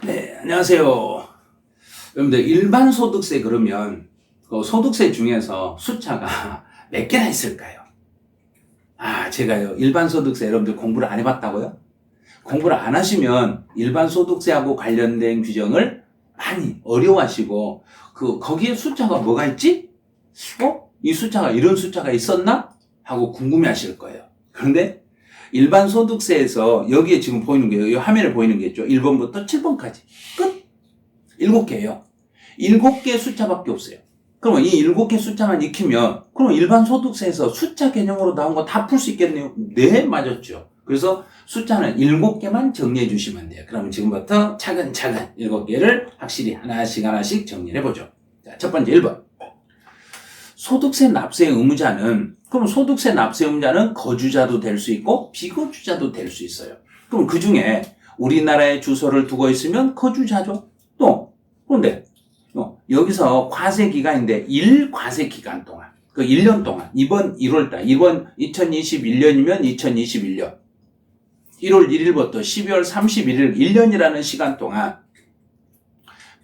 네, 안녕하세요. 여러분들, 일반 소득세 그러면 그 소득세 중에서 숫자가 몇 개나 있을까요? 제가요, 일반 소득세 여러분들 공부를 안 해봤다고요? 공부를 안 하시면 일반 소득세하고 관련된 규정을 많이 어려워하시고, 거기에 숫자가 뭐가 있지? 이 숫자가 이런 숫자가 있었나? 하고 궁금해 하실 거예요. 그런데 일반 소득세에서 여기에 지금 보이는 게, 이 화면에 보이는 게 있죠. 1번부터 7번까지. 끝! 7개예요. 7개 숫자밖에 없어요. 그러면 이 7개 숫자만 익히면, 그럼 일반 소득세에서 숫자 개념으로 나온 거 다 풀 수 있겠네요. 네, 맞았죠. 그래서 숫자는 7개만 정리해 주시면 돼요. 그러면 지금부터 차근차근 7개를 확실히 하나씩 정리해 보죠. 자, 첫 번째 1번. 소득세 납세 의무자는, 그럼 소득세 납세 의무자는 거주자도 될 수 있고 비거주자도 될 수 있어요. 그럼 그 중에 우리나라에 주소를 두고 있으면 거주자죠. 그런데 여기서 과세 기간인데 1과세 기간 동안, 그 1년 동안, 이번 1월달, 이번 2021년이면 2021년 1월 1일부터 12월 31일 1년이라는 시간 동안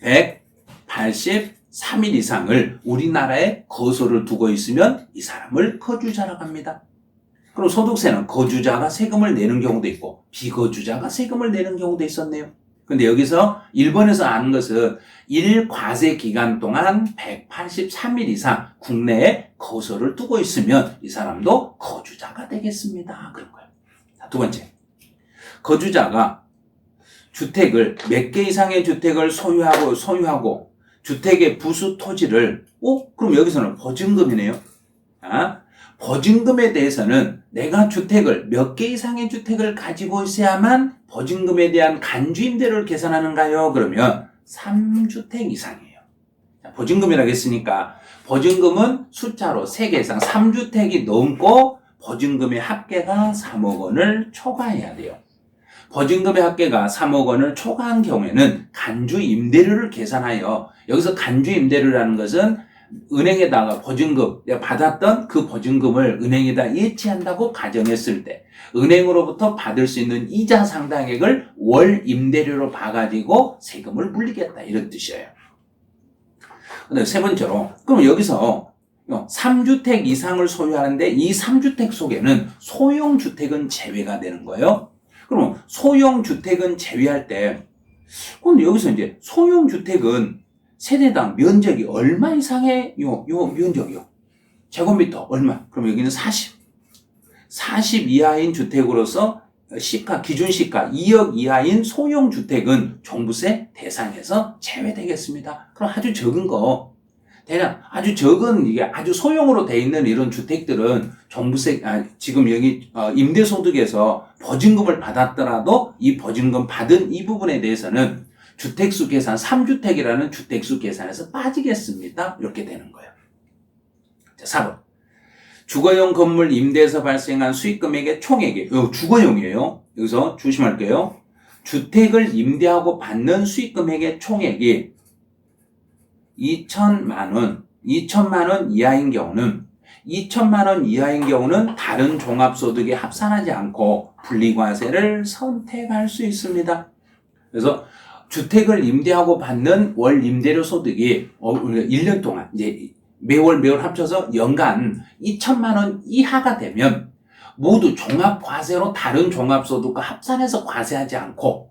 183일 이상을 우리나라에 거소를 두고 있으면 이 사람을 거주자라고 합니다. 그럼 소득세는 거주자가 세금을 내는 경우도 있고 비거주자가 세금을 내는 경우도 있었네요. 근데 여기서 1번에서 아는 것은 1과세 기간 동안 183일 이상 국내에 거소를 두고 있으면 이 사람도 거주자가 되겠습니다. 그런 거예요. 자, 두 번째. 거주자가 주택을, 몇 개 이상의 주택을 소유하고 주택의 부수 토지를, 그럼 여기서는 보증금이네요. 보증금에 대해서는 내가 주택을, 몇 개 이상의 주택을 가지고 있어야만 보증금에 대한 간주임대료를 계산하는가요? 그러면 3주택 이상이에요. 보증금이라고 했으니까 보증금은 숫자로 3개 이상 3주택이 넘고 보증금의 합계가 3억 원을 초과해야 돼요. 보증금의 합계가 3억 원을 초과한 경우에는 간주임대료를 계산하여, 여기서 간주임대료라는 것은 은행에다가 보증금, 내가 받았던 그 보증금을 은행에다 예치한다고 가정했을 때 은행으로부터 받을 수 있는 이자 상당액을 월 임대료로 봐가지고 세금을 물리겠다, 이런 뜻이에요. 근데 세 번째로, 그럼 여기서 3주택 이상을 소유하는데 이 3주택 속에는 소형주택은 제외가 되는 거예요. 그럼 소형주택은 제외할 때, 근데 여기서 이제 소형주택은 세대당 면적이 얼마 이상의 면적이요? 제곱미터 얼마? 그럼 여기는 40 이하인 주택으로서 기준 시가 2억 이하인 소형주택은 종부세 대상에서 제외되겠습니다. 그럼 아주 적은 거, 대략 아주 적은, 이게 아주 소형으로 돼 있는 이런 주택들은 종부세, 지금 여기 임대소득에서 보증금을 받았더라도 이 보증금 받은 이 부분에 대해서는 주택수 계산, 3주택이라는 주택수 계산에서 빠지겠습니다. 이렇게 되는 거예요. 자, 4번. 주거용 건물 임대에서 발생한 수익금액의 총액이, 주거용이에요. 여기서 조심할게요. 주택을 임대하고 받는 수익금액의 총액이 2천만 원 이하인 경우는 다른 종합소득에 합산하지 않고 분리과세를 선택할 수 있습니다. 그래서 주택을 임대하고 받는 월 임대료 소득이 1년 동안 이제 매월 합쳐서 연간 2천만 원 이하가 되면 모두 종합과세로 다른 종합소득과 합산해서 과세하지 않고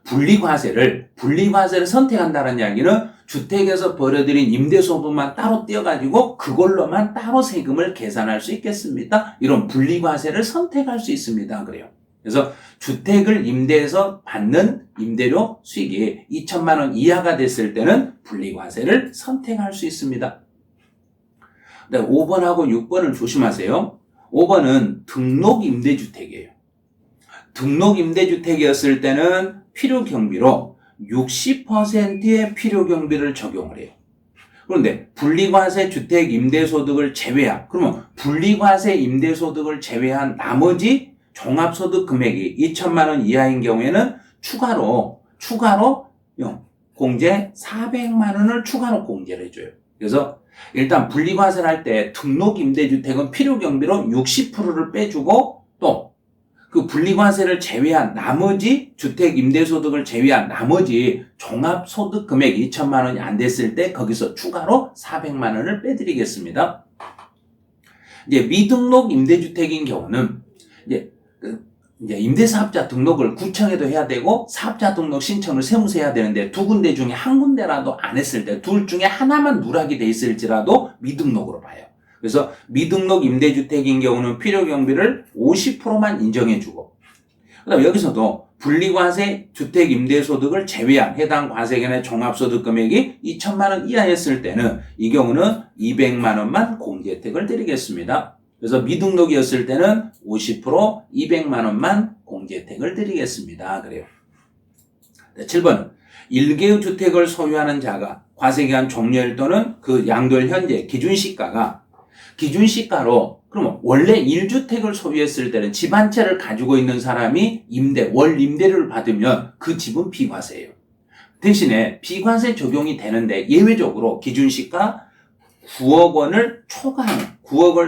분리과세를 선택한다는 이야기는 주택에서 벌어들인 임대소득만 따로 떼어가지고 그걸로만 따로 세금을 계산할 수 있겠습니다. 이런 분리과세를 선택할 수 있습니다. 그래요. 그래서 주택을 임대해서 받는 임대료 수익이 2천만 원 이하가 됐을 때는 분리과세를 선택할 수 있습니다. 5번하고 6번을 조심하세요. 5번은 등록임대주택이에요. 등록임대주택이었을 때는 필요경비로 60%의 필요경비를 적용을 해요. 그런데 분리과세 주택 임대소득을 제외한, 그러면 분리과세 임대소득을 제외한 나머지 종합소득 금액이 2천만 원 이하인 경우에는 추가로 공제 400만 원을 추가로 공제를 해줘요. 그래서 일단 분리과세를 할 때 등록임대주택은 필요경비로 60%를 빼주고, 또 그 분리과세를 제외한 나머지 주택 임대소득을 제외한 나머지 종합소득 금액 2천만 원이 안 됐을 때 거기서 추가로 400만 원을 빼드리겠습니다. 이제 미등록 임대주택인 경우는 이제 임대사업자 등록을 구청에도 해야 되고 사업자 등록 신청을 세무서에 해야 되는데 두 군데 중에 한 군데라도 안 했을 때 둘 중에 하나만 누락이 돼 있을지라도 미등록으로 봐요. 그래서 미등록 임대주택인 경우는 필요경비를 50%만 인정해주고 그다음에 여기서도 분리과세 주택 임대소득을 제외한 해당 과세견의 종합소득 금액이 2천만 원 이하였을 때는 이 경우는 200만 원만 공제혜택을 드리겠습니다. 그래서 미등록이었을 때는 50% 200만 원만 공제혜택을 드리겠습니다. 그래요. 7번 일개의 주택을 소유하는 자가 과세기한 종료일 또는 그 양도일 현재 기준시가로 그러면 원래 1주택을 소유했을 때는 집 한 채를 가지고 있는 사람이 월 임대료를 받으면 그 집은 비과세예요. 대신에 비과세 적용이 되는데 예외적으로 기준시가 9억을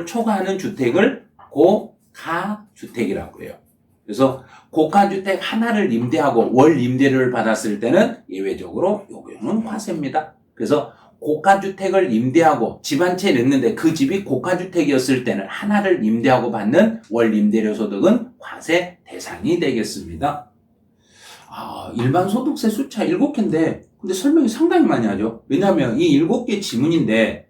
초과하는 주택을 고가주택이라고 해요. 그래서 고가주택 하나를 임대하고 월 임대료를 받았을 때는 예외적으로 요 경우는 과세입니다. 그래서 고가주택을 임대하고 집 한 채 냈는데 그 집이 고가주택이었을 때는 하나를 임대하고 받는 월 임대료 소득은 과세 대상이 되겠습니다. 일반 소득세 숫자 7개인데 근데 설명이 상당히 많이 하죠. 왜냐하면 이 7개 지문인데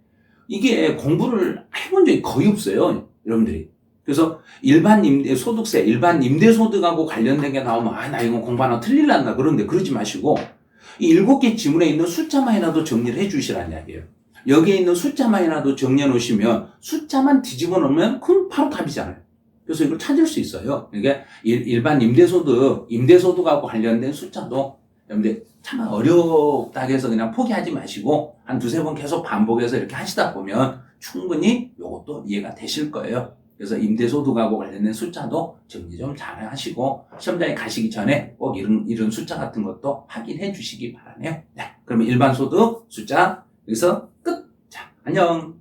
이게 공부를 해본 적이 거의 없어요. 여러분들이. 그래서 일반 임대소득세, 일반 임대소득하고 관련된 게 나오면 나 이거 공부 하나 틀릴란다 그런데 그러지 마시고 이 7개 지문에 있는 숫자만이라도 정리를 해 주시라는 이야기예요. 여기에 있는 숫자만이라도 정리해 놓으시면 숫자만 뒤집어 놓으면 그럼 바로 답이잖아요. 그래서 이걸 찾을 수 있어요. 이게 일반 임대소득하고 관련된 숫자도 여러분들 참 어렵다 해서 그냥 포기하지 마시고 한 두세 번 계속 반복해서 이렇게 하시다 보면 충분히 이것도 이해가 되실 거예요. 그래서 임대소득하고 관련된 숫자도 정리 좀 잘 하시고 시험장에 가시기 전에 꼭 이런 숫자 같은 것도 확인해 주시기 바라네요. 네, 그러면 일반 소득 숫자 여기서 끝. 자, 안녕.